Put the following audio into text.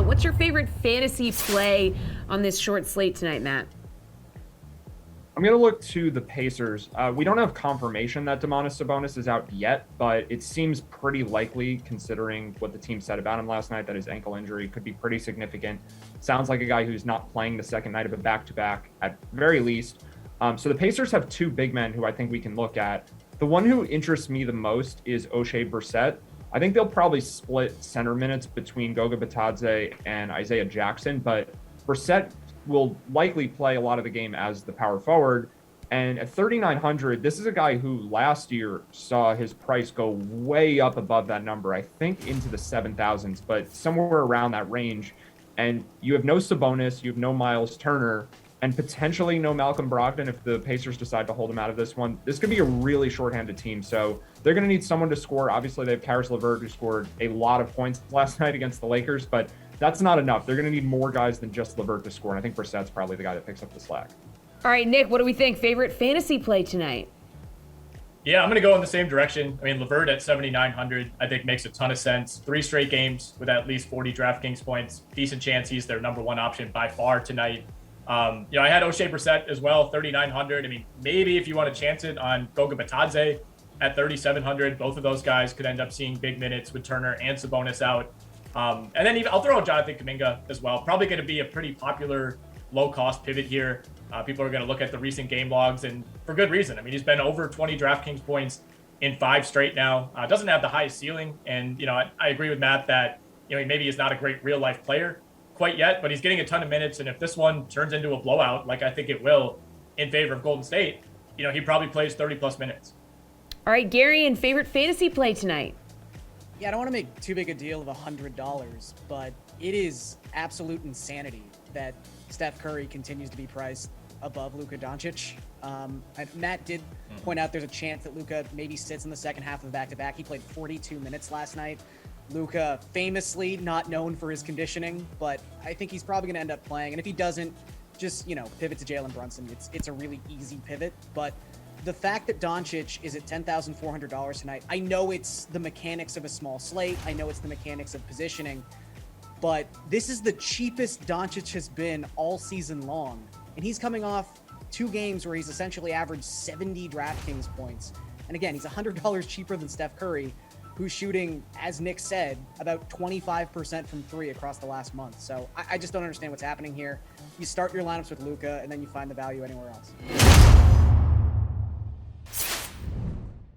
What's your favorite fantasy play on this short slate tonight, Matt? I'm going to look to the Pacers. We don't have confirmation that Domantas Sabonis is out yet, but it seems pretty likely considering what the team said about him last night, that his ankle injury could be pretty significant. Sounds like a guy who's not playing the second night of a back-to-back at very least. So the Pacers have two big men who I think we can look at. The one who interests me the most is Oshae Brissett. I think they'll probably split center minutes between Goga Bitadze and Isaiah Jackson, but Brissett will likely play a lot of the game as the power forward. And at 3,900, this is a guy who last year saw his price go way up above that number, I think into the 7,000s, but somewhere around that range. And you have no Sabonis, you have no Miles Turner, and potentially no Malcolm Brogdon if the Pacers decide to hold him out of this one. This could be a really shorthanded team, so they're going to need someone to score. Obviously, they have Karis LeVert, who scored a lot of points last night against the Lakers, but that's not enough. They're going to need more guys than just LeVert to score, and I think Brissett's probably the guy that picks up the slack. All right, Nick, what do we think? Favorite fantasy play tonight? Yeah, I'm going to go in the same direction. I mean, LeVert at 7,900, I think makes a ton of sense. 3 straight games with at least 40 DraftKings points. Decent chance he's their number one option by far tonight. I had Oshae Brissett as well, 3,900. I mean, maybe if you want to chance it on Goga Bitadze at 3,700, both of those guys could end up seeing big minutes with Turner and Sabonis out. And then even I'll throw in Jonathan Kuminga as well. Probably going to be a pretty popular low-cost pivot here. People are going to look at the recent game logs, and for good reason. I mean, he's been over 20 DraftKings points in 5 straight now. Doesn't have the highest ceiling, and I agree with Matt that he maybe is not a great real-life player quite yet, but he's getting a ton of minutes, and if this one turns into a blowout, like I think it will, in favor of Golden State, he probably plays 30-plus minutes. All right, Garion, favorite fantasy play tonight? Yeah, I don't want to make too big a deal of $100, but it is absolute insanity that Steph Curry continues to be priced above Luka Doncic. Matt did point out there's a chance that Luka maybe sits in the second half of the back-to-back. He played 42 minutes last night. Luka, famously not known for his conditioning, but I think he's probably going to end up playing. And if he doesn't, just, pivot to Jalen Brunson. It's a really easy pivot, but the fact that Doncic is at $10,400 tonight, I know it's the mechanics of a small slate. I know it's the mechanics of positioning, but this is the cheapest Doncic has been all season long. And he's coming off 2 games where he's essentially averaged 70 DraftKings points. And again, he's $100 cheaper than Steph Curry, who's shooting, as Nick said, about 25% from 3 across the last month. So I just don't understand what's happening here. You start your lineups with Luka, and then you find the value anywhere else.